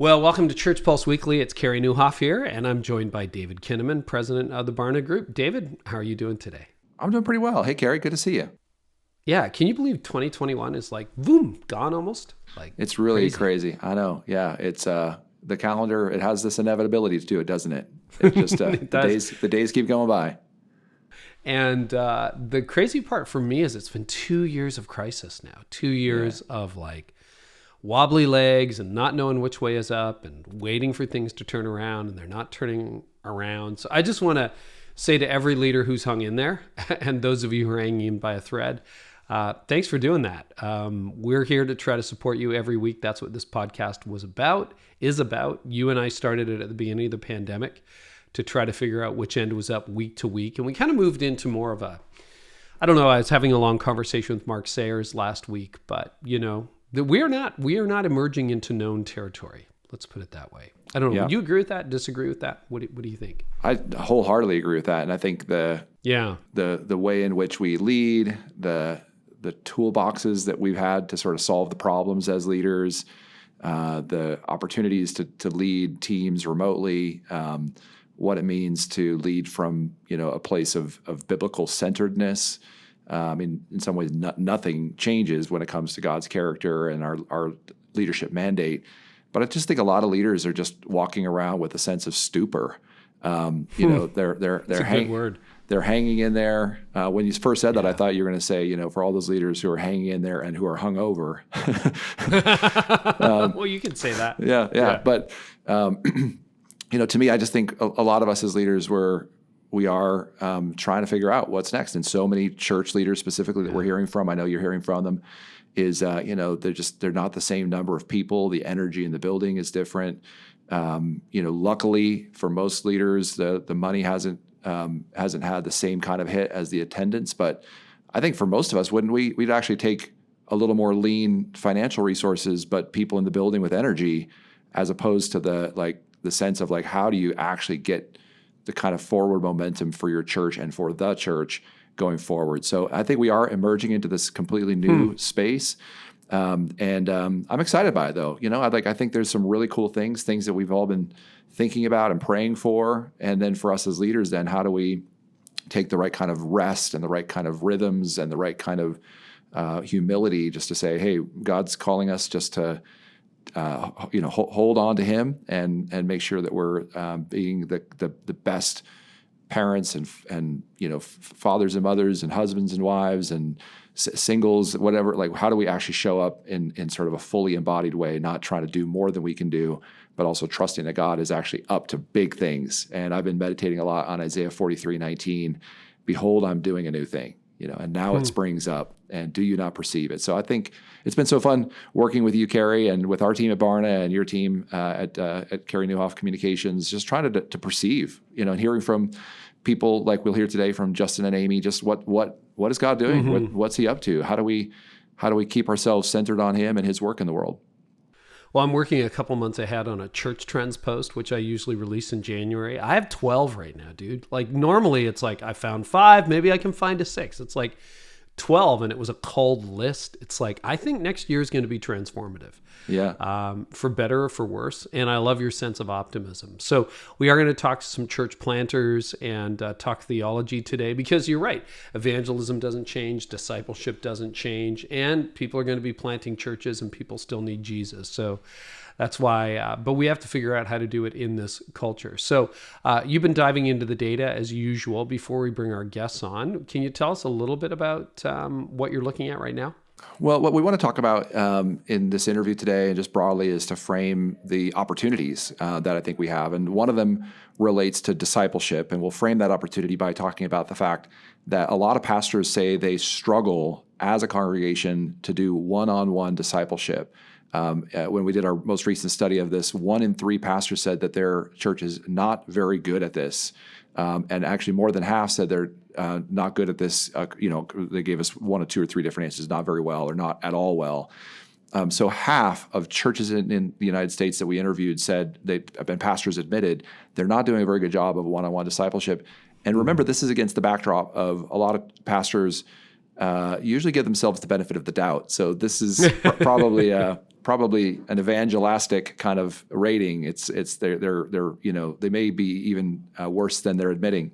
Well, welcome to Church Pulse Weekly. It's Carey Nieuwhof here, and I'm joined by David Kinnaman, president of the Barna Group. David, how are you doing today? I'm doing pretty well. Hey, Carey, good to see you. Yeah, can you believe 2021 is like, boom, gone almost? Like, it's really crazy. I know. Yeah, it's the calendar. It has this inevitability to it, doesn't it? It just It the days keep going by. And the crazy part for me is it's been 2 years of crisis now. 2 years of like wobbly legs and not knowing which way is up and waiting for things to turn around, and they're not turning around. So I just want to say to every leader who's hung in there and those of you who are hanging in by a thread, thanks for doing that. We're here to try to support you every week. That's what this podcast is about. You and I started it at the beginning of the pandemic to try to figure out which end was up week to week. And we kind of moved into more of a, I don't know, I was having a long conversation with Mark Sayers last week, but you know, we are not emerging into known territory. Let's put it that way. I don't know. Yeah. Would you agree with that? Disagree with that? What do you think? I wholeheartedly agree with that, and I think the way in which we lead, the toolboxes that we've had to sort of solve the problems as leaders, the opportunities to lead teams remotely, what it means to lead from a place of biblical centeredness. In some ways, nothing changes when it comes to God's character and our leadership mandate. But I just think a lot of leaders are just walking around with a sense of stupor. They're That's a good word. They're hanging in there. When you first said that, I thought you were going to say, for all those leaders who are hanging in there and who are hungover. Well, you can say that. Yeah. But to me, I just think a lot of us as leaders we are trying to figure out what's next. And so many church leaders specifically that we're hearing from, I know you're hearing from them, is they're not the same number of people. The energy in the building is different. Luckily for most leaders, the money hasn't had the same kind of hit as the attendance. But I think for most of us, we'd actually take a little more lean financial resources, but people in the building with energy, as opposed to the sense of how do you actually get the kind of forward momentum for your church and for the church going forward. So I think we are emerging into this completely new space. I'm excited by it, though. I think there's some really cool things that we've all been thinking about and praying for. And then for us as leaders, then how do we take the right kind of rest and the right kind of rhythms and the right kind of humility just to say, hey, God's calling us just to hold on to Him and make sure that we're being the best parents and fathers and mothers and husbands and wives and singles, whatever. How do we actually show up in sort of a fully embodied way, not trying to do more than we can do, but also trusting that God is actually up to big things. And I've been meditating a lot on Isaiah 43:19. Behold, I'm doing a new thing. And now it springs up, and do you not perceive it? So I think it's been so fun working with you, Carey, and with our team at Barna and your team at Carey Nieuwhof Communications, just trying to perceive, and hearing from people like we'll hear today from Justin and Amy, just what is God doing? What's He up to? How do we keep ourselves centered on Him and His work in the world? Well, I'm working a couple months ahead on a church trends post, which I usually release in January. I have 12 right now, dude. Normally it's I found 5, maybe I can find a 6. It's 12, and it was a cold list. It's I think next year is going to be transformative. Yeah. For better or for worse. And I love your sense of optimism. So we are going to talk to some church planters and talk theology today, because you're right. Evangelism doesn't change. Discipleship doesn't change. And people are going to be planting churches, and people still need Jesus. So that's why, but we have to figure out how to do it in this culture. So you've been diving into the data as usual. Before we bring our guests on, can you tell us a little bit about what you're looking at right now? Well, what we want to talk about in this interview today and just broadly is to frame the opportunities that I think we have. And one of them relates to discipleship. And we'll frame that opportunity by talking about the fact that a lot of pastors say they struggle as a congregation to do one-on-one discipleship. When we did our most recent study of this, 1 in 3 pastors said that their church is not very good at this. And actually more than half said they're not good at this. They gave us 1 or 2 or 3 different answers: not very well or not at all well. So half of churches in the United States that we interviewed said pastors admitted they're not doing a very good job of one-on-one discipleship. And remember, this is against the backdrop of a lot of pastors usually give themselves the benefit of the doubt. So this is probably an evangelistic kind of rating. They're they may be even worse than they're admitting.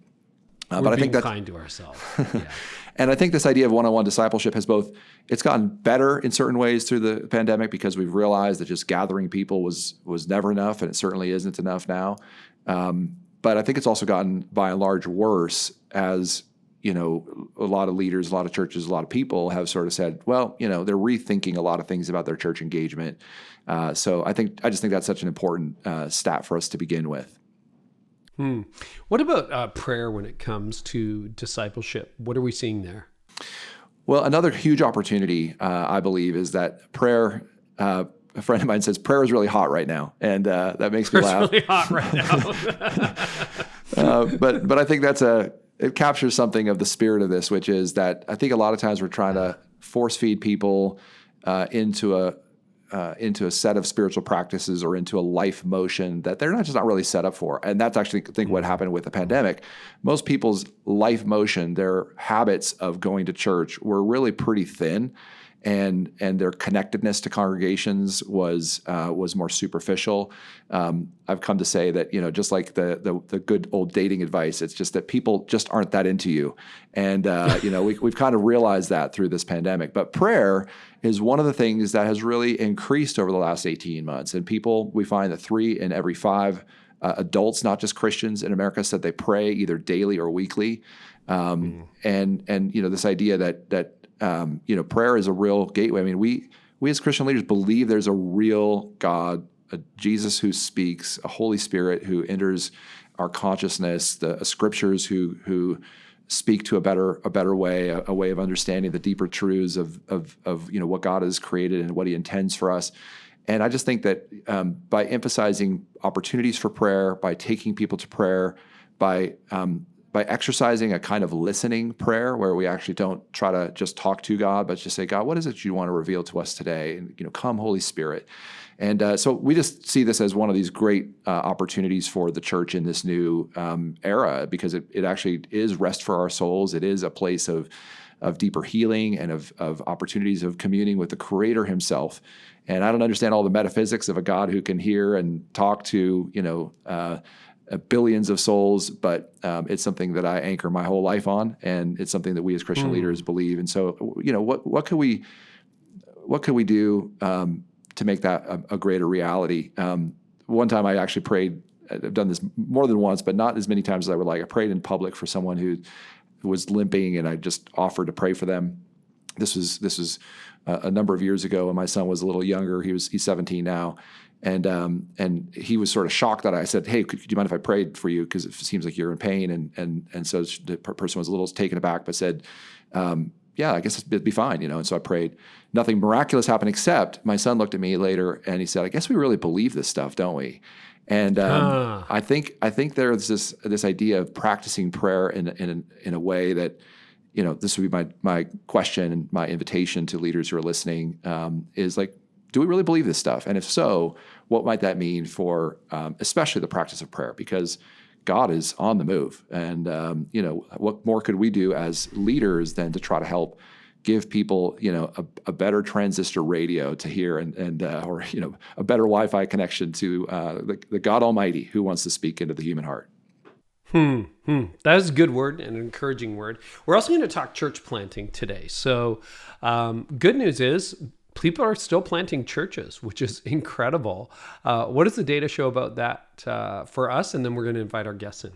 But I think that's kind to ourselves. Yeah. And I think this idea of one-on-one discipleship it's gotten better in certain ways through the pandemic, because we've realized that just gathering people was never enough, and it certainly isn't enough now. But I think it's also gotten by and large worse, as a lot of leaders, a lot of churches, a lot of people have sort of said, well, they're rethinking a lot of things about their church engagement. So I just think that's such an important stat for us to begin with. What about prayer when it comes to discipleship? What are we seeing there? Well, another huge opportunity, I believe, is that prayer. A friend of mine says prayer is really hot right now, and that makes me laugh. It's really hot right now. But I think it captures something of the spirit of this, which is that I think a lot of times we're trying to force feed people into a set of spiritual practices or into a life motion that they're just not really set up for. And that's actually, I think, what happened with the pandemic. Most people's life motion, their habits of going to church, were really pretty thin. And their connectedness to congregations was more superficial. I've come to say that, just like the good old dating advice, it's just that people just aren't that into you. And we've kind of realized that through this pandemic. But prayer is one of the things that has really increased over the last 18 months. And we find that 3 in every 5 adults, not just Christians in America, said they pray either daily or weekly. And this idea that prayer is a real gateway. I mean, we as Christian leaders believe there's a real God, a Jesus who speaks, a Holy Spirit who enters our consciousness, the scriptures who speak to a better way, a way of understanding the deeper truths of what God has created and what He intends for us. And I just think that by emphasizing opportunities for prayer, by taking people to prayer, by exercising a kind of listening prayer where we actually don't try to just talk to God, but just say, God, what is it you want to reveal to us today? And, come Holy Spirit. And so we just see this as one of these great opportunities for the church in this new era, because it actually is rest for our souls. It is a place of deeper healing and of opportunities of communing with the Creator Himself. And I don't understand all the metaphysics of a God who can hear and talk to, billions of souls, but it's something that I anchor my whole life on, and it's something that we as Christian leaders believe. And so, what could we do to make that a greater reality? One time I actually prayed. I've done this more than once, but not as many times as I would like. I prayed in public for someone who was limping, and I just offered to pray for them. This was a number of years ago, and my son was a little younger. He's 17 now. And he was sort of shocked that I said, hey, could you mind if I prayed for you? Because it seems like you're in pain. And so the person was a little taken aback, but said, yeah, I guess it'd be fine, And so I prayed. Nothing miraculous happened, except my son looked at me later and he said, I guess we really believe this stuff, don't we? And I think there's this idea of practicing prayer in a way that, this would be my question and my invitation to leaders who are listening, is like, do we really believe this stuff? And if so, what might that mean for especially the practice of prayer? Because God is on the move. And, what more could we do as leaders than to try to help give people, a better transistor radio to hear or a better Wi-Fi connection to the God Almighty who wants to speak into the human heart. That is a good word and an encouraging word. We're also going to talk church planting today. So good news is people are still planting churches, which is incredible. What does the data show about that for us? And then we're going to invite our guests in.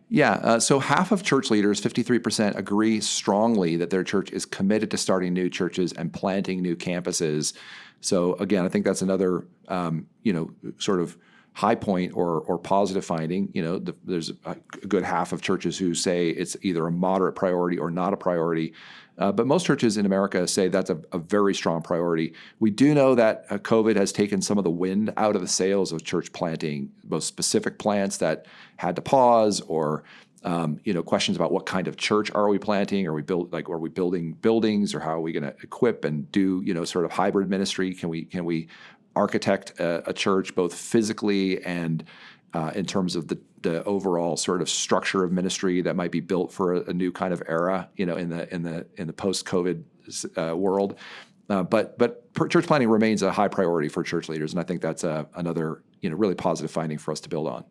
Yeah. So half of church leaders, 53%, agree strongly that their church is committed to starting new churches and planting new campuses. So again, I think that's another, sort of high point or positive finding. There's a good half of churches who say it's either a moderate priority or not a priority. But most churches in America say that's a very strong priority. We do know that COVID has taken some of the wind out of the sails of church planting, both specific plants that had to pause or questions about what kind of church are we planting? Are we building buildings, or how are we going to equip and do sort of hybrid ministry? Can we architect a church both physically and in terms of the the overall sort of structure of ministry that might be built for a new kind of era, in the post-COVID world. But church planting remains a high priority for church leaders, and I think that's another really positive finding for us to build on.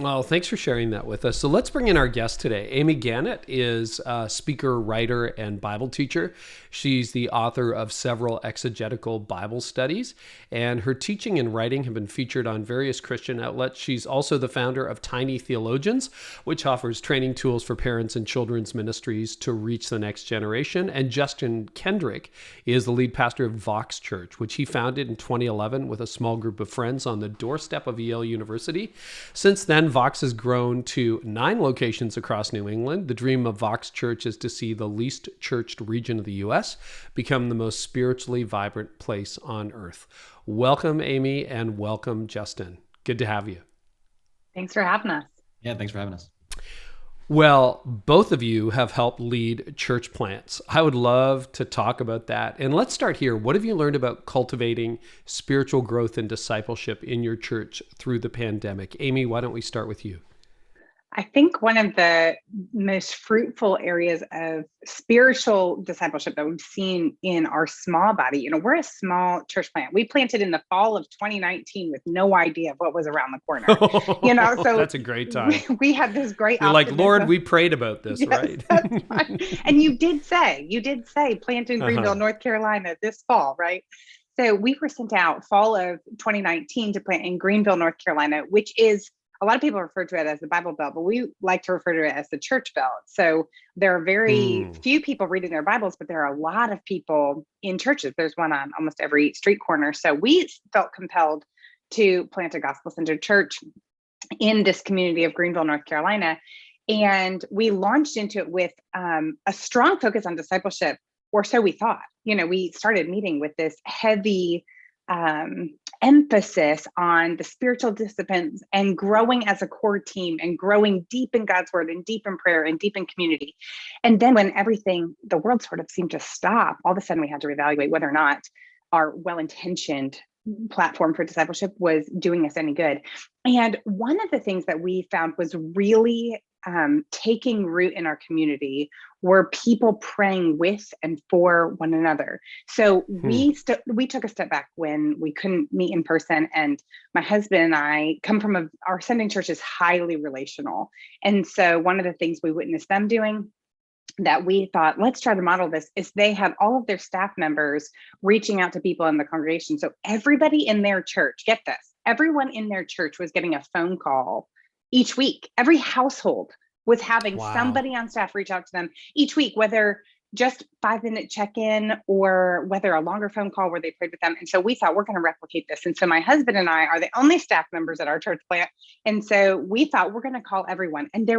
Well, thanks for sharing that with us. So let's bring in our guest today. Amy Gannett is a speaker, writer, and Bible teacher. She's the author of several exegetical Bible studies, and her teaching and writing have been featured on various Christian outlets. She's also the founder of Tiny Theologians, which offers training tools for parents and children's ministries to reach the next generation. And Justin Kendrick is the lead pastor of Vox Church, which he founded in 2011 with a small group of friends on the doorstep of Yale University. Since then, Vox has grown to 9 locations across New England. The dream of Vox Church is to see the least churched region of the U.S. become the most spiritually vibrant place on earth. Welcome, Amy, and welcome, Justin. Good to have you. Thanks for having us. Yeah, thanks for having us. Well, both of you have helped lead church plants. I would love to talk about that. And let's start here. What have you learned about cultivating spiritual growth and discipleship in your church through the pandemic? Amy, why don't we start with you? I think one of the most fruitful areas of spiritual discipleship that we've seen in our small body, we're a small church plant. We planted in the fall of 2019 with no idea of what was around the corner. So that's a great time. We had this great You're optimism. like, Lord, we prayed about this, yes, right? That's right. And you did say plant in Greenville, North Carolina this fall, right? So we were sent out fall of 2019 to plant in Greenville, North Carolina, which is, a lot of people refer to it as the Bible Belt, but we like to refer to it as the Church Belt. So there are very few people reading their Bibles, but there are a lot of people in churches. There's one on almost every street corner. So we felt compelled to plant a gospel-centered church in this community of Greenville, North Carolina. And we launched into it with a strong focus on discipleship, or so we thought. We started meeting with this heavy emphasis on the spiritual disciplines and growing as a core team and growing deep in God's word and deep in prayer and deep in community. And then when the world sort of seemed to stop, all of a sudden we had to reevaluate whether or not our well-intentioned platform for discipleship was doing us any good. And one of the things that we found was really taking root in our community were people praying with and for one another. So we took a step back when we couldn't meet in person. And my husband and I come from our sending church is highly relational. And so one of the things we witnessed them doing that we thought, let's try to model this, is they had all of their staff members reaching out to people in the congregation. So everybody in their church, get this, everyone in their church was getting a phone call each week. Every household was having somebody on staff reach out to them each week, whether just 5-minute check-in or whether a longer phone call where they prayed with them. And so we thought, we're going to replicate this. And so my husband and I are the only staff members at our church plant. And so we thought, we're going to call everyone. And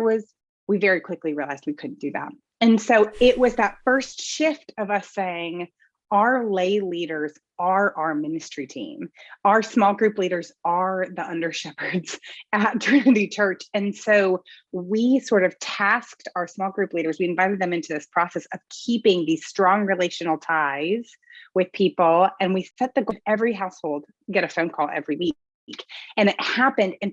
we very quickly realized we couldn't do that. And so it was that first shift of us saying, our lay leaders are our ministry team. Our small group leaders are the under shepherds at Trinity Church. And so we sort of tasked our small group leaders. We invited them into this process of keeping these strong relational ties with people. And we set the goal of every household get a phone call every week. And it happened, and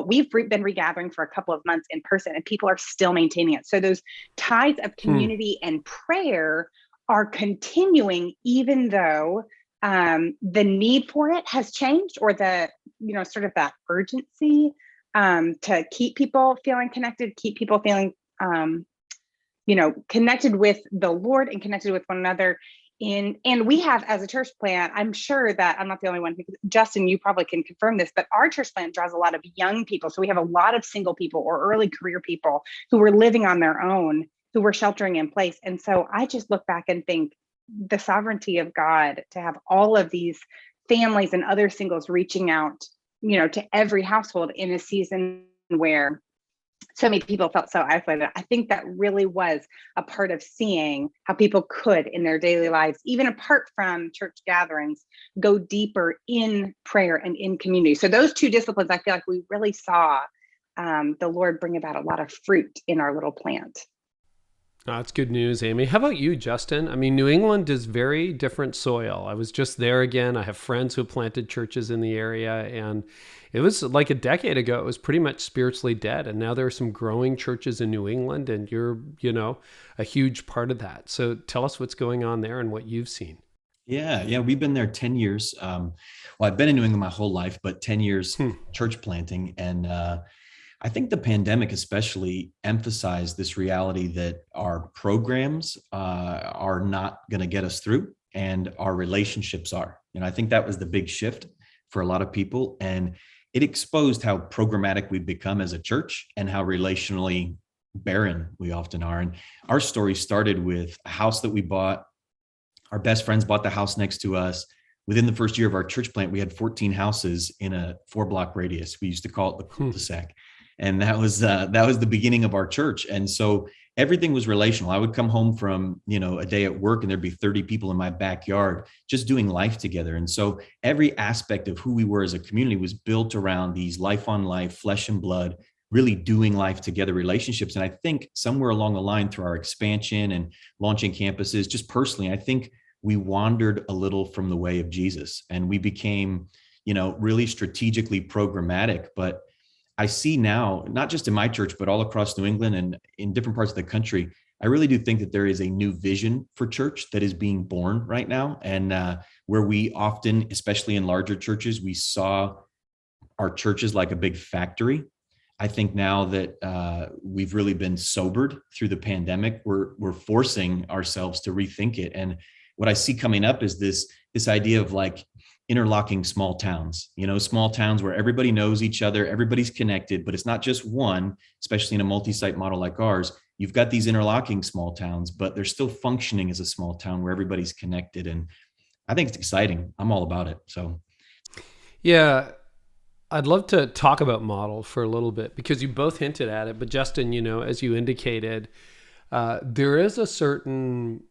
we've been regathering for a couple of months in person, and people are still maintaining it. So those ties of community and prayer are continuing, even though the need for it has changed, or the, sort of that urgency to keep people feeling connected, keep people feeling, connected with the Lord and connected with one another. And we have, as a church plant, I'm sure that I'm not the only one, Justin, you probably can confirm this, but our church plant draws a lot of young people. So we have a lot of single people or early career people who were living on their own, who were sheltering in place. And so I just look back and think the sovereignty of God to have all of these families and other singles reaching out, to every household in a season where so many people felt so isolated. I think that really was a part of seeing how people could, in their daily lives, even apart from church gatherings, go deeper in prayer and in community. So those two disciplines, I feel like we really saw the Lord bring about a lot of fruit in our little plant. That's good news, Amy. How about you, Justin? I mean, New England is very different soil. I was just there again. I have friends who have planted churches in the area, and it was like a decade ago, it was pretty much spiritually dead. And now there are some growing churches in New England, and you're, a huge part of that. So tell us what's going on there and what you've seen. Yeah. We've been there 10 years. Well, I've been in New England my whole life, but 10 years church planting. And I think the pandemic especially emphasized this reality that our programs are not going to get us through, and our relationships are. I think that was the big shift for a lot of people. And it exposed how programmatic we've become as a church and how relationally barren we often are. And our story started with a house that we bought. Our best friends bought the house next to us. Within the first year of our church plant, we had 14 houses in a 4-block radius. We used to call it the cul-de-sac. And that was the beginning of our church. And so everything was relational. I would come home from, a day at work, and there'd be 30 people in my backyard just doing life together. And so every aspect of who we were as a community was built around these life on life, flesh and blood, really doing life together relationships. And I think somewhere along the line through our expansion and launching campuses, just personally, I think we wandered a little from the way of Jesus, and we became, really strategically programmatic. But I see now, not just in my church, but all across New England and in different parts of the country, I really do think that there is a new vision for church that is being born right now. And where we often, especially in larger churches, we saw our churches like a big factory. I think now that we've really been sobered through the pandemic, we're forcing ourselves to rethink it. And what I see coming up is this idea of like interlocking small towns, small towns where everybody knows each other, everybody's connected, but it's not just one, especially in a multi-site model like ours. You've got these interlocking small towns, but they're still functioning as a small town where everybody's connected. And I think it's exciting. I'm all about it. So. Yeah. I'd love to talk about model for a little bit, because you both hinted at it, but Justin, as you indicated, there is a certain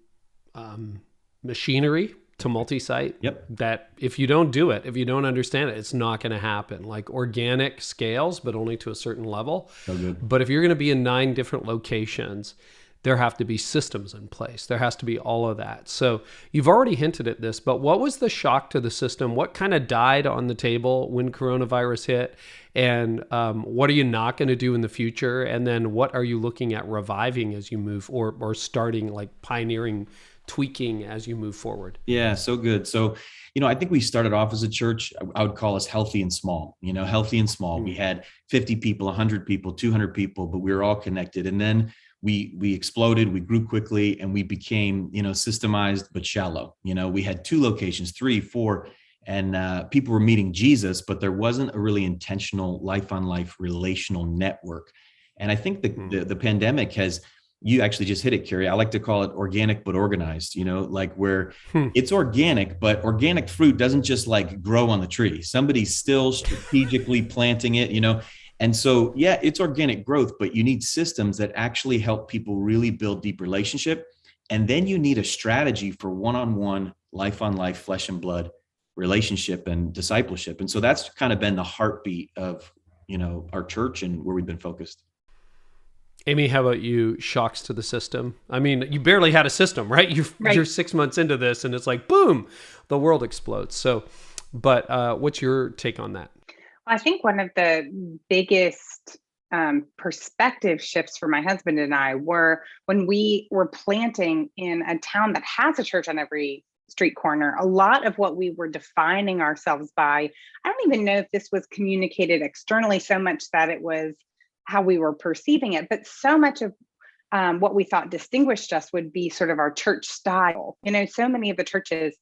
machinery to multi-site that if you don't do it, if you don't understand it, it's not going to happen. Like organic scales, but only to a certain level. So good. But if you're going to be in 9 different locations, there have to be systems in place. There has to be all of that. So you've already hinted at this, but what was the shock to the system? What kind of died on the table when coronavirus hit? And what are you not going to do in the future? And then what are you looking at reviving as you move, or starting, like pioneering, tweaking as you move forward? Yeah, so good. So, I think we started off as a church, I would call us healthy and small, healthy and small. We had 50 people, 100 people, 200 people, but we were all connected. And then we exploded, we grew quickly, and we became, systemized, but shallow. We had 2 locations, 3, 4, and people were meeting Jesus, but there wasn't a really intentional life on life relational network. And I think the pandemic has, you actually just hit it, Carey. I like to call it organic, but organized, like where it's organic, but organic fruit doesn't just like grow on the tree. Somebody's still strategically planting it, And so, yeah, it's organic growth, but you need systems that actually help people really build deep relationship. And then you need a strategy for one-on-one, life on life, flesh and blood relationship and discipleship. And so that's kind of been the heartbeat of, our church and where we've been focused. Amy, how about you? Shocks to the system? I mean, you barely had a system, right? You're 6 months into this, and it's like, boom, the world explodes. So, but what's your take on that? I think one of the biggest perspective shifts for my husband and I were when we were planting in a town that has a church on every street corner. A lot of what we were defining ourselves by, I don't even know if this was communicated externally so much that it was how we were perceiving it, but so much of what we thought distinguished us would be sort of our church style. So many of the churches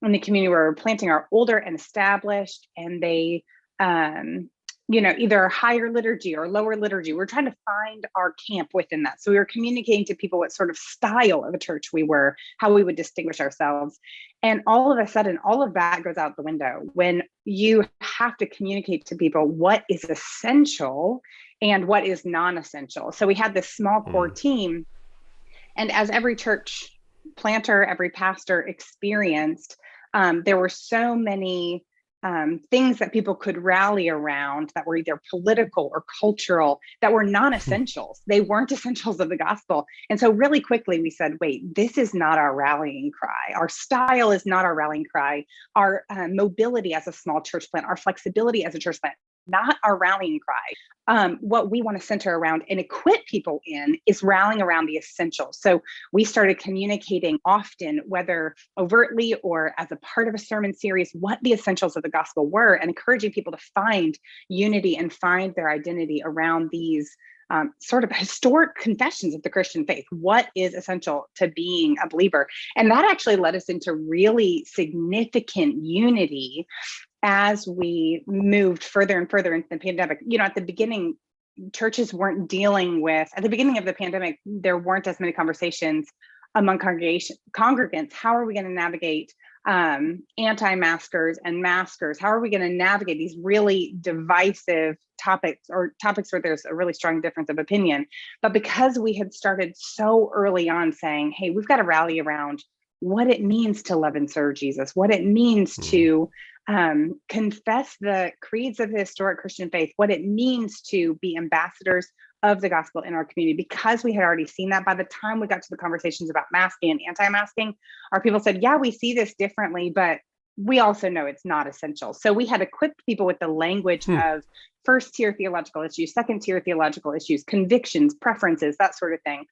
in the community we were planting are older and established, and they, either higher liturgy or lower liturgy. We're trying to find our camp within that. So we were communicating to people what sort of style of a church we were, how we would distinguish ourselves. And all of a sudden, all of that goes out the window when you have to communicate to people what is essential and what is non-essential. So we had this small core team. And as every church planter, every pastor experienced, there were so many things that people could rally around that were either political or cultural, that were non-essentials. They weren't essentials of the gospel. And so really quickly we said, wait, this is not our rallying cry. Our style is not our rallying cry. Our mobility as a small church plant, our flexibility as a church plant, not our rallying cry. What we want to center around and equip people in is rallying around the essentials. So we started communicating often, whether overtly or as a part of a sermon series, what the essentials of the gospel were, and encouraging people to find unity and find their identity around these sort of historic confessions of the Christian faith. What is essential to being a believer? And that actually led us into really significant unity as we moved further and further into the pandemic. At the beginning, churches weren't dealing with, at the beginning of the pandemic, there weren't as many conversations among congregants. How are we going to navigate anti-maskers and maskers? How are we going to navigate these really divisive topics, or topics where there's a really strong difference of opinion? But because we had started so early on saying, hey, we've got to rally around what it means to love and serve Jesus, what it means to confess the creeds of the historic Christian faith, what it means to be ambassadors of the gospel in our community. Because we had already seen that, by the time we got to the conversations about masking and anti-masking, our people said, yeah, we see this differently, but we also know it's not essential. So we had equipped people with the language of first-tier theological issues, second-tier theological issues, convictions, preferences, that sort of thing.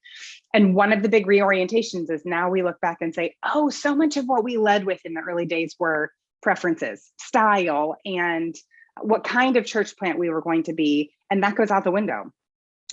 And one of the big reorientations is now we look back and say, oh, so much of what we led with in the early days were preferences, style, and what kind of church plant we were going to be. And that goes out the window.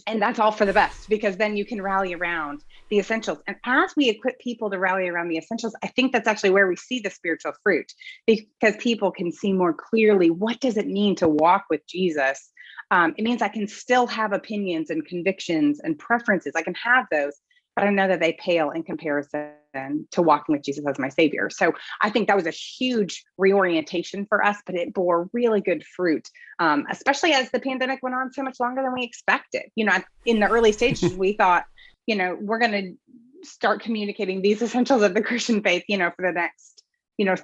And that's all for the best, because then you can rally around the essentials. And as we equip people to rally around the essentials, I think that's actually where we see the spiritual fruit, because people can see more clearly, what does it mean to walk with Jesus? It means I can still have opinions and convictions and preferences. I can have those, but I know that they pale in comparison to walking with Jesus as my Savior. So I think that was a huge reorientation for us, but it bore really good fruit, especially as the pandemic went on so much longer than we expected. In the early stages, we thought, we're going to start communicating these essentials of the Christian faith, for the next,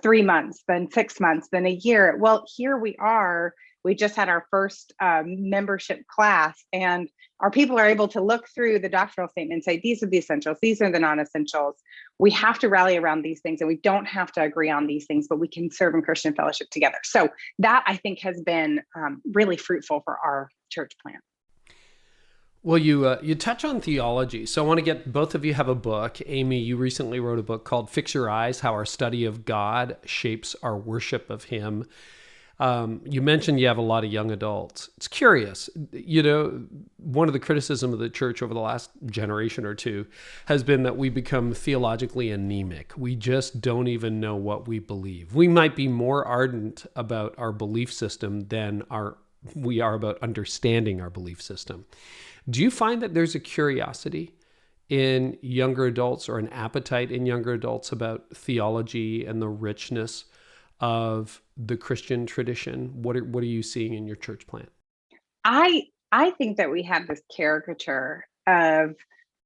3 months, then 6 months, then a year. Well, here we are. We just had our first membership class, and our people are able to look through the doctrinal statement and say, these are the essentials, these are the non-essentials. We have to rally around these things, and we don't have to agree on these things, but we can serve in Christian fellowship together. So that, I think, has been really fruitful for our church plant. Well, you touch on theology. So I want to get, both of you have a book. Amy, you recently wrote a book called Fix Your Eyes, How Our Study of God Shapes Our Worship of Him. You mentioned you have a lot of young adults. It's curious, one of the criticism of the church over the last generation or two has been that we become theologically anemic. We just don't even know what we believe. We might be more ardent about our belief system than we are about understanding our belief system. Do you find that there's a curiosity in younger adults, or an appetite in younger adults, about theology and the richness of the Christian tradition? What are you seeing in your church plant? I think that we have this caricature of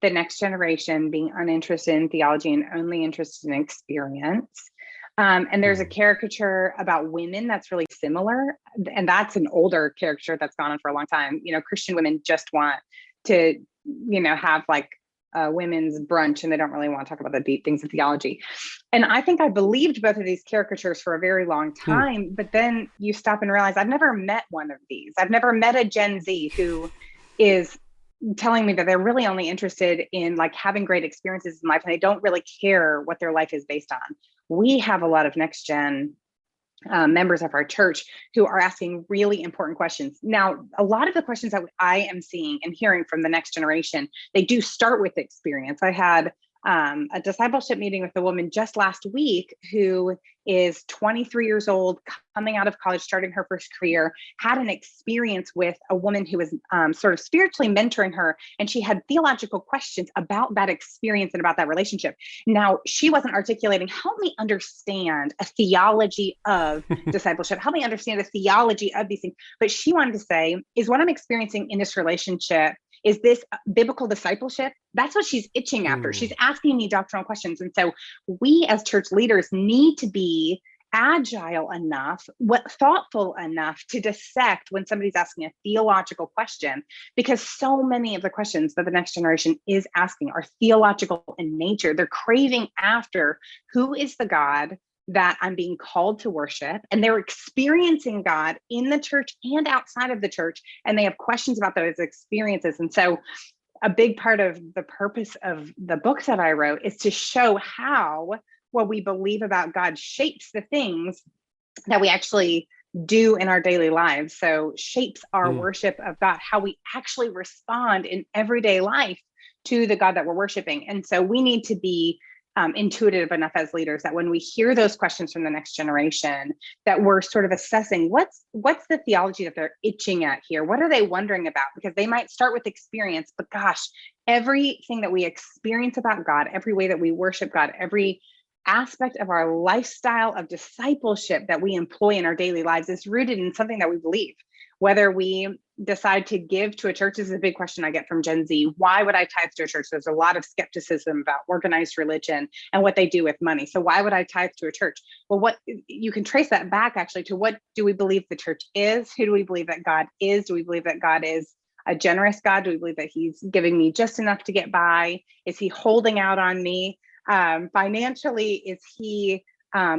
the next generation being uninterested in theology and only interested in experience. And there's a caricature about women that's really similar. And that's an older caricature that's gone on for a long time. Christian women just want to, have like women's brunch, and they don't really want to talk about the deep things of theology. And I think I believed both of these caricatures for a very long time, but then you stop and realize I've never met one of these. I've never met a Gen Z who is telling me that they're really only interested in like having great experiences in life, and they don't really care what their life is based on. We have a lot of next gen members of our church who are asking really important questions. Now, a lot of the questions that I am seeing and hearing from the next generation, they do start with experience. I had a discipleship meeting with a woman just last week who is 23 years old, coming out of college, starting her first career, had an experience with a woman who was sort of spiritually mentoring her. And she had theological questions about that experience and about that relationship. Now, she wasn't articulating, help me understand a theology of discipleship, help me understand a theology of these things. But she wanted to say, is what I'm experiencing in this relationship, is this biblical discipleship? That's what she's itching after. She's asking me doctrinal questions. And so we as church leaders need to be agile enough, thoughtful enough to dissect when somebody's asking a theological question, because so many of the questions that the next generation is asking are theological in nature. They're craving after who is the God that I'm being called to worship, and they're experiencing God in the church and outside of the church, and they have questions about those experiences. And so a big part of the purpose of the book that I wrote is to show how what we believe about God shapes the things that we actually do in our daily lives. So shapes our worship of God, how we actually respond in everyday life to the God that we're worshiping. And so we need to be intuitive enough as leaders that when we hear those questions from the next generation, that we're sort of assessing what's the theology that they're itching at here. What are they wondering about? Because they might start with experience, but gosh, everything that we experience about God, every way that we worship God, every aspect of our lifestyle of discipleship that we employ in our daily lives is rooted in something that we believe. Whether we decide to give to a church, this is a big question I get from Gen Z. Why would I tithe to a church? There's a lot of skepticism about organized religion and what they do with money. So why would I tithe to a church? Well, what you can trace that back actually to what do we believe the church is? Who do we believe that God is? Do we believe that God is a generous God? Do we believe that he's giving me just enough to get by? Is he holding out on me? Financially, is he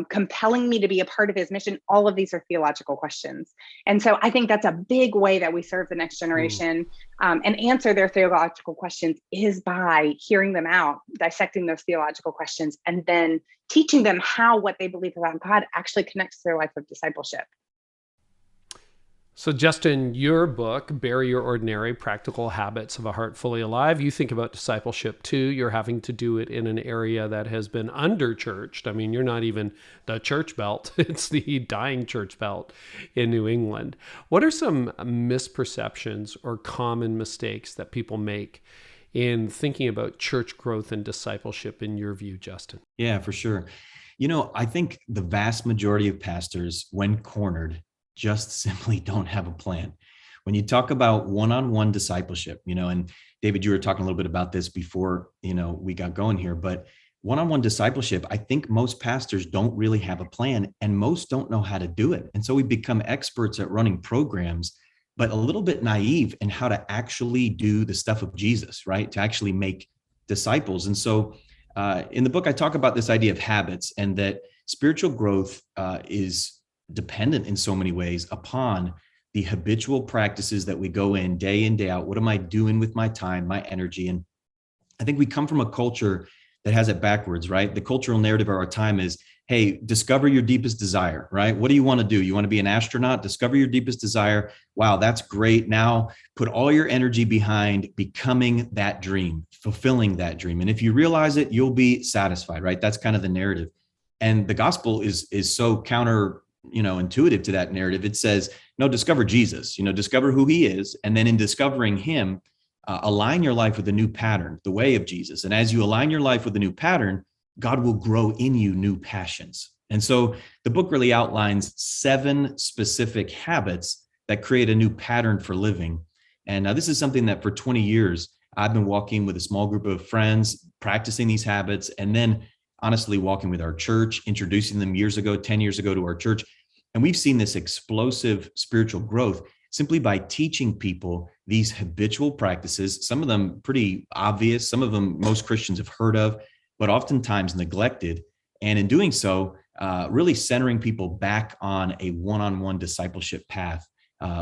compelling me to be a part of his mission? All of these are theological questions. And so I think that's a big way that we serve the next generation and answer their theological questions is by hearing them out, dissecting those theological questions, and then teaching them how what they believe about God actually connects to their life of discipleship. So Justin, your book, Bury Your Ordinary, Practical Habits of a Heart Fully Alive, you think about discipleship too. You're having to do it in an area that has been under-churched. I mean, you're not even the church belt. It's the dying church belt in New England. What are some misperceptions or common mistakes that people make in thinking about church growth and discipleship in your view, Justin? Yeah, for sure. I think the vast majority of pastors, when cornered, just simply don't have a plan. When you talk about one-on-one discipleship, and David, you were talking a little bit about this before, we got going here, but one-on-one discipleship, I think most pastors don't really have a plan and most don't know how to do it. And so we become experts at running programs, but a little bit naive in how to actually do the stuff of Jesus, right? To actually make disciples. And so in the book, I talk about this idea of habits and that spiritual growth is dependent in so many ways upon the habitual practices that we go in day out. What am I doing with my time, my energy? And I think we come from a culture that has it backwards, right? The cultural narrative of our time is, hey, discover your deepest desire, right? What do you want to do? You want to be an astronaut? Discover your deepest desire. Wow, that's great. Now put all your energy behind becoming that dream, fulfilling that dream. And if you realize it, you'll be satisfied, right? That's kind of the narrative. And the gospel is so counter intuitive to that narrative. It says, no, discover Jesus, discover who he is. And then in discovering him, align your life with a new pattern, the way of Jesus. And as you align your life with a new pattern, God will grow in you new passions. And so the book really outlines 7 specific habits that create a new pattern for living. And this is something that for 20 years, I've been walking with a small group of friends, practicing these habits, and then honestly walking with our church, introducing them 10 years ago to our church. And we've seen this explosive spiritual growth simply by teaching people these habitual practices, some of them pretty obvious, some of them most Christians have heard of, but oftentimes neglected. And in doing so, really centering people back on a one-on-one discipleship path.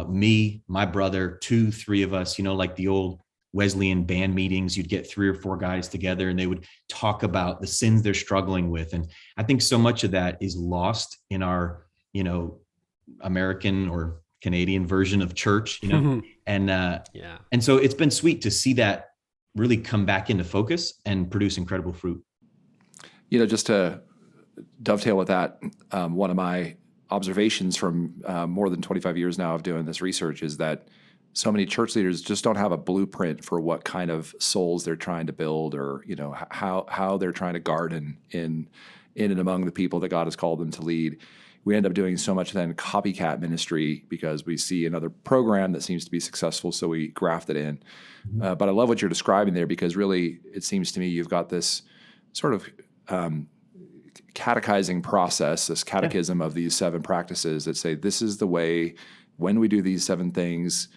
Me, my brother, 2, 3 of us, like the old Wesleyan band meetings, you'd get 3 or 4 guys together and they would talk about the sins they're struggling with. And I think so much of that is lost in our, American or Canadian version of church, and so it's been sweet to see that really come back into focus and produce incredible fruit. Just to dovetail with that, one of my observations from more than 25 years now of doing this research is that so many church leaders just don't have a blueprint for what kind of souls they're trying to build, or how they're trying to garden in and among the people that God has called them to lead. We end up doing so much then copycat ministry because we see another program that seems to be successful, so we graft it in. But I love what you're describing there, because really it seems to me you've got this sort of catechizing process, this catechism of these 7 practices that say this is the way, when we do these 7 things,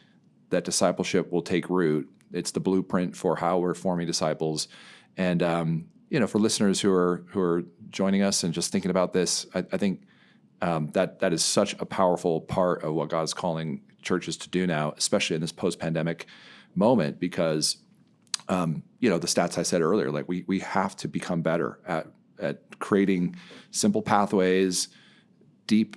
that discipleship will take root. It's the blueprint for how we're forming disciples. And for listeners who are joining us and just thinking about this, I think that is such a powerful part of what God's calling churches to do now, especially in this post-pandemic moment, because the stats I said earlier, like we have to become better at creating simple pathways, deep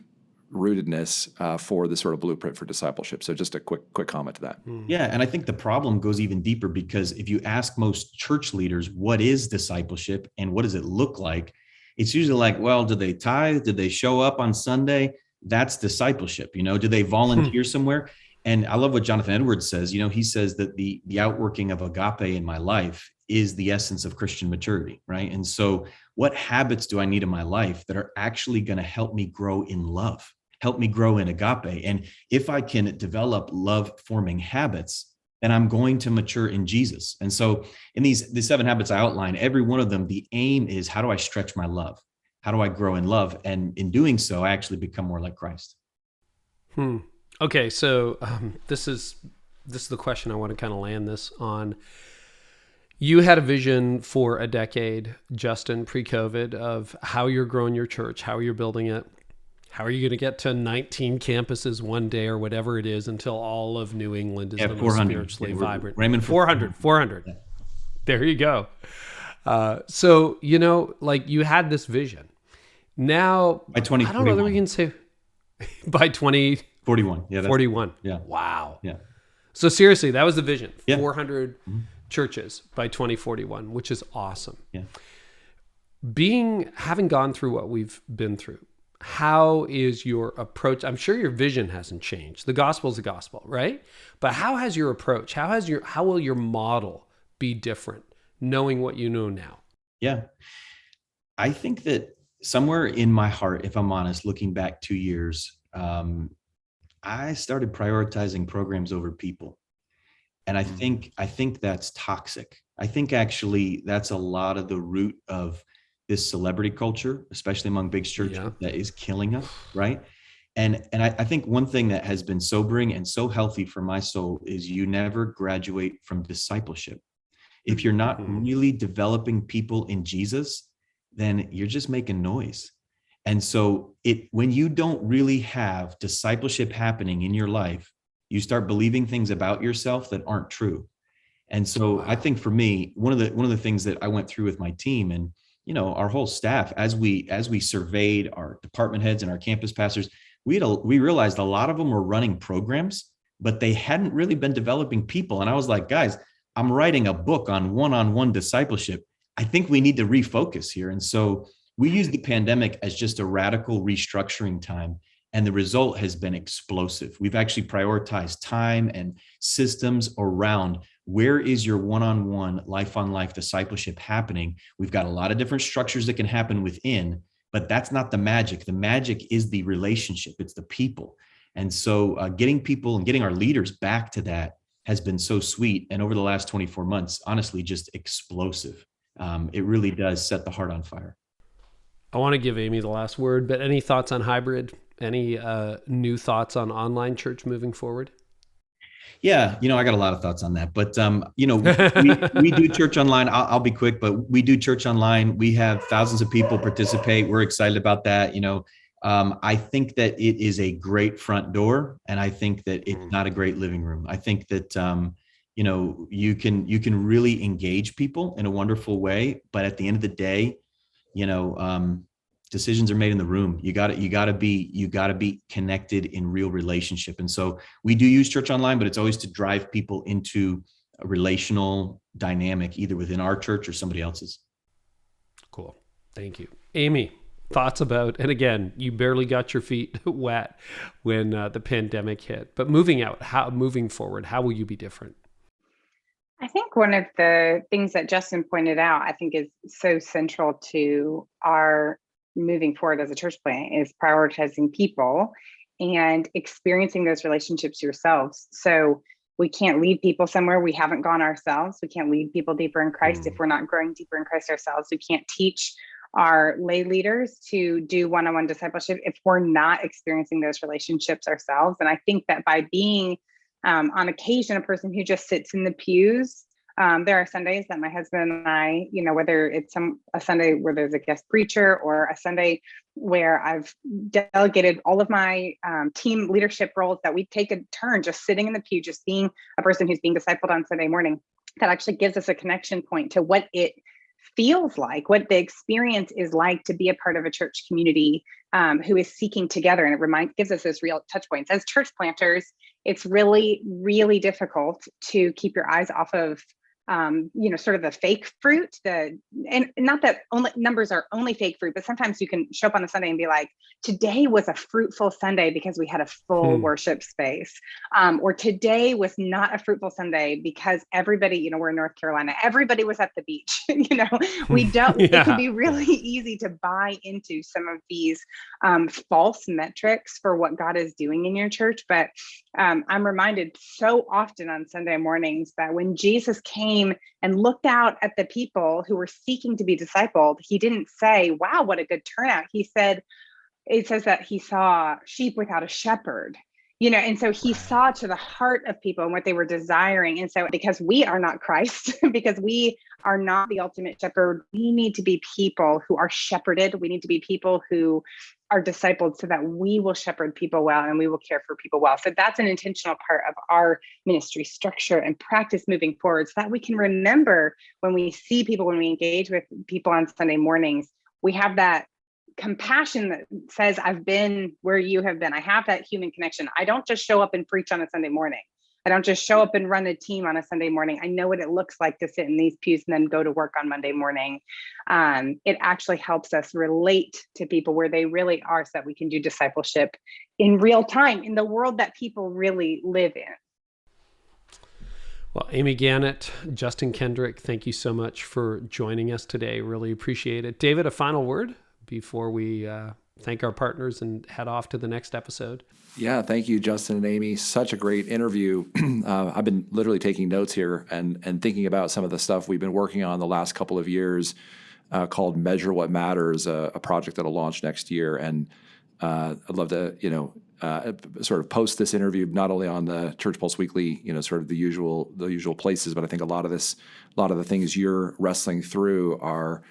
rootedness for the sort of blueprint for discipleship. So just a quick comment to that. Yeah. And I think the problem goes even deeper, because if you ask most church leaders, what is discipleship and what does it look like? It's usually like, well, do they tithe? Did they show up on Sunday? That's discipleship. Do they volunteer somewhere? And I love what Jonathan Edwards says. He says that the outworking of agape in my life is the essence of Christian maturity, right? And so what habits do I need in my life that are actually going to help me grow in love, help me grow in agape? And if I can develop love-forming habits, then I'm going to mature in Jesus. And so in the 7 habits I outline, every one of them, the aim is, how do I stretch my love? How do I grow in love? And in doing so, I actually become more like Christ. Okay, so this is the question I want to kind of land this on. You had a vision for a decade, Justin, pre-COVID, of how you're growing your church, how you're building it, how are you going to get to 19 campuses one day or whatever it is until all of New England is spiritually vibrant. Raymond, 400. Yeah. There you go. So, you had this vision. Now, by 2041. I don't know that we can say by 2041. Yeah. 41. Yeah. Wow. Yeah. So seriously, that was the vision. Yeah. 400 churches by 2041, which is awesome. Yeah. Having gone through what we've been through, how is your approach? I'm sure your vision hasn't changed. The gospel is the gospel, right? But how has your approach, how will your model be different, knowing what you know now? Yeah. I think that somewhere in my heart, if I'm honest, looking back 2 years, I started prioritizing programs over people. And I think that's toxic. I think actually that's a lot of the root of this celebrity culture, especially among big churches, that is killing us, right? And I think one thing that has been sobering and so healthy for my soul is you never graduate from discipleship. If you're not really developing people in Jesus, then you're just making noise. And so when you don't really have discipleship happening in your life, you start believing things about yourself that aren't true. And so I think for me, one of the things that I went through with my team and our whole staff, as we surveyed our department heads and our campus pastors, we realized a lot of them were running programs, but they hadn't really been developing people. And I was like, guys, I'm writing a book on one-on-one discipleship. I think we need to refocus here. And so we used the pandemic as just a radical restructuring time. And the result has been explosive. We've actually prioritized time and systems around where is your one-on-one, life-on-life discipleship happening. We've got a lot of different structures that can happen within, but that's not the magic. The magic is the relationship. It's the people. And so getting people and getting our leaders back to that has been so sweet. And over the last 24 months, honestly, just explosive. It really does set the heart on fire. I want to give Amy the last word, but any thoughts on hybrid? Any new thoughts on online church moving forward? Yeah, I got a lot of thoughts on that, but we do church online. I'll be quick, but we do church online. We have thousands of people participate. We're excited about that. I think that it is a great front door, and I think that it's not a great living room. I think that you can really engage people in a wonderful way, but at the end of the day, decisions are made in the room. You got to be connected in real relationship. And so we do use church online, but it's always to drive people into a relational dynamic, either within our church or somebody else's. Cool. Thank you. Amy, thoughts about, and again, you barely got your feet wet when the pandemic hit, but moving forward, how will you be different? I think one of the things that Justin pointed out, I think is so central to our moving forward as a church plant is prioritizing people and experiencing those relationships yourselves. So we can't lead people somewhere we haven't gone ourselves. We can't lead people deeper in Christ if we're not growing deeper in Christ ourselves. We can't teach our lay leaders to do one-on-one discipleship if we're not experiencing those relationships ourselves. And I think that by being on occasion a person who just sits in the pews, there are Sundays that my husband and I, whether it's a Sunday where there's a guest preacher or a Sunday where I've delegated all of my team leadership roles, that we take a turn just sitting in the pew, just being a person who's being discipled on Sunday morning. That actually gives us a connection point to what it feels like, what the experience is like to be a part of a church community who is seeking together. And it gives us those real touch points. As church planters, it's really, really difficult to keep your eyes off of sort of the fake fruit, and not that only numbers are only fake fruit, but sometimes you can show up on a Sunday and be like, today was a fruitful Sunday because we had a full worship space. Or today was not a fruitful Sunday because everybody, we're in North Carolina, everybody was at the beach. We don't, It can be really easy to buy into some of these false metrics for what God is doing in your church. But I'm reminded so often on Sunday mornings that when Jesus came and looked out at the people who were seeking to be discipled, he didn't say, wow, what a good turnout. It says that he saw sheep without a shepherd, and so he saw to the heart of people and what they were desiring. And so because we are not Christ, because we are not the ultimate shepherd, we need to be people who are shepherded. We need to be people who are discipled so that we will shepherd people well and we will care for people well. So that's an intentional part of our ministry structure and practice moving forward, so that we can remember when we see people, when we engage with people on Sunday mornings, we have that compassion that says, I've been where you have been. I have that human connection. I don't just show up and preach on a Sunday morning. I don't just show up and run a team on a Sunday morning. I know what it looks like to sit in these pews and then go to work on Monday morning. It actually helps us relate to people where they really are, so that we can do discipleship in real time in the world that people really live in. Well, Amy Gannett, Justin Kendrick, thank you so much for joining us today. Really appreciate it. David, a final word before we thank our partners and head off to the next episode. Yeah, thank you, Justin and Amy. Such a great interview. I've been literally taking notes here and thinking about some of the stuff we've been working on the last couple of years called Measure What Matters, a project that'll launch next year. And I'd love to, sort of post this interview not only on the Church Pulse Weekly, sort of the usual places, but I think a lot of the things you're wrestling through are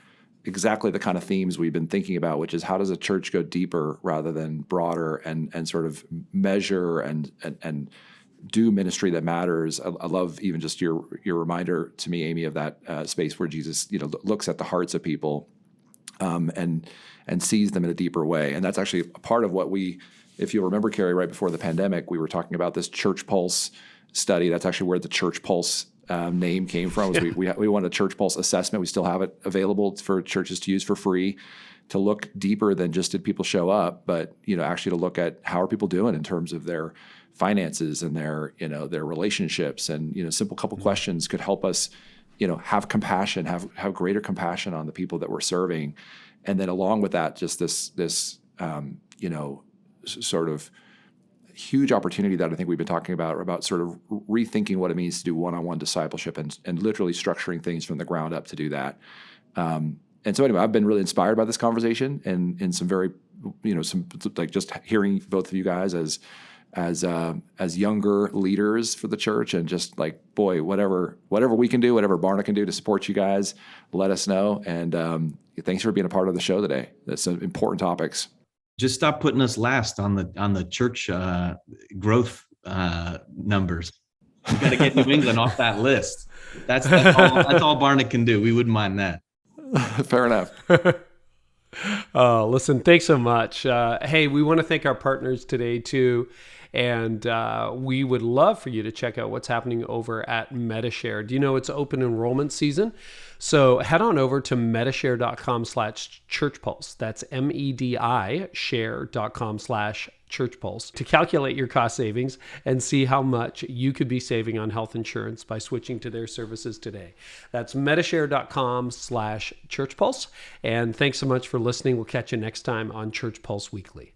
exactly the kind of themes we've been thinking about, which is how does a church go deeper rather than broader and sort of measure and do ministry that matters. I love even just your reminder to me, Amy, of that space where Jesus, looks at the hearts of people and sees them in a deeper way. And that's actually a part of what if you'll remember, Carey, right before the pandemic, we were talking about this Church Pulse study. That's actually where the Church Pulse name came from. We wanted a Church Pulse assessment. We still have it available for churches to use for free, to look deeper than just did people show up, but actually to look at how are people doing in terms of their finances and their relationships, and simple couple questions could help us have compassion, have greater compassion on the people that we're serving, and then along with that, just this sort of huge opportunity that I think we've been talking about sort of rethinking what it means to do one-on-one discipleship and literally structuring things from the ground up to do that. And so anyway, I've been really inspired by this conversation and some very, some like just hearing both of you guys as younger leaders for the church, and just like, boy, whatever we can do, whatever Barna can do to support you guys, let us know. And thanks for being a part of the show today. That's some important topics. Just stop putting us last on the church growth numbers. We got to get New England off that list. That's all Barna can do. We wouldn't mind that. Fair enough. Listen, thanks so much. Hey, we want to thank our partners today too. And we would love for you to check out what's happening over at Metashare. Do you know it's open enrollment season? So head on over to metashare.com/churchpulse. That's MEDI share.com/churchpulse to calculate your cost savings and see how much you could be saving on health insurance by switching to their services today. That's metashare.com/churchpulse. And thanks so much for listening. We'll catch you next time on Church Pulse Weekly.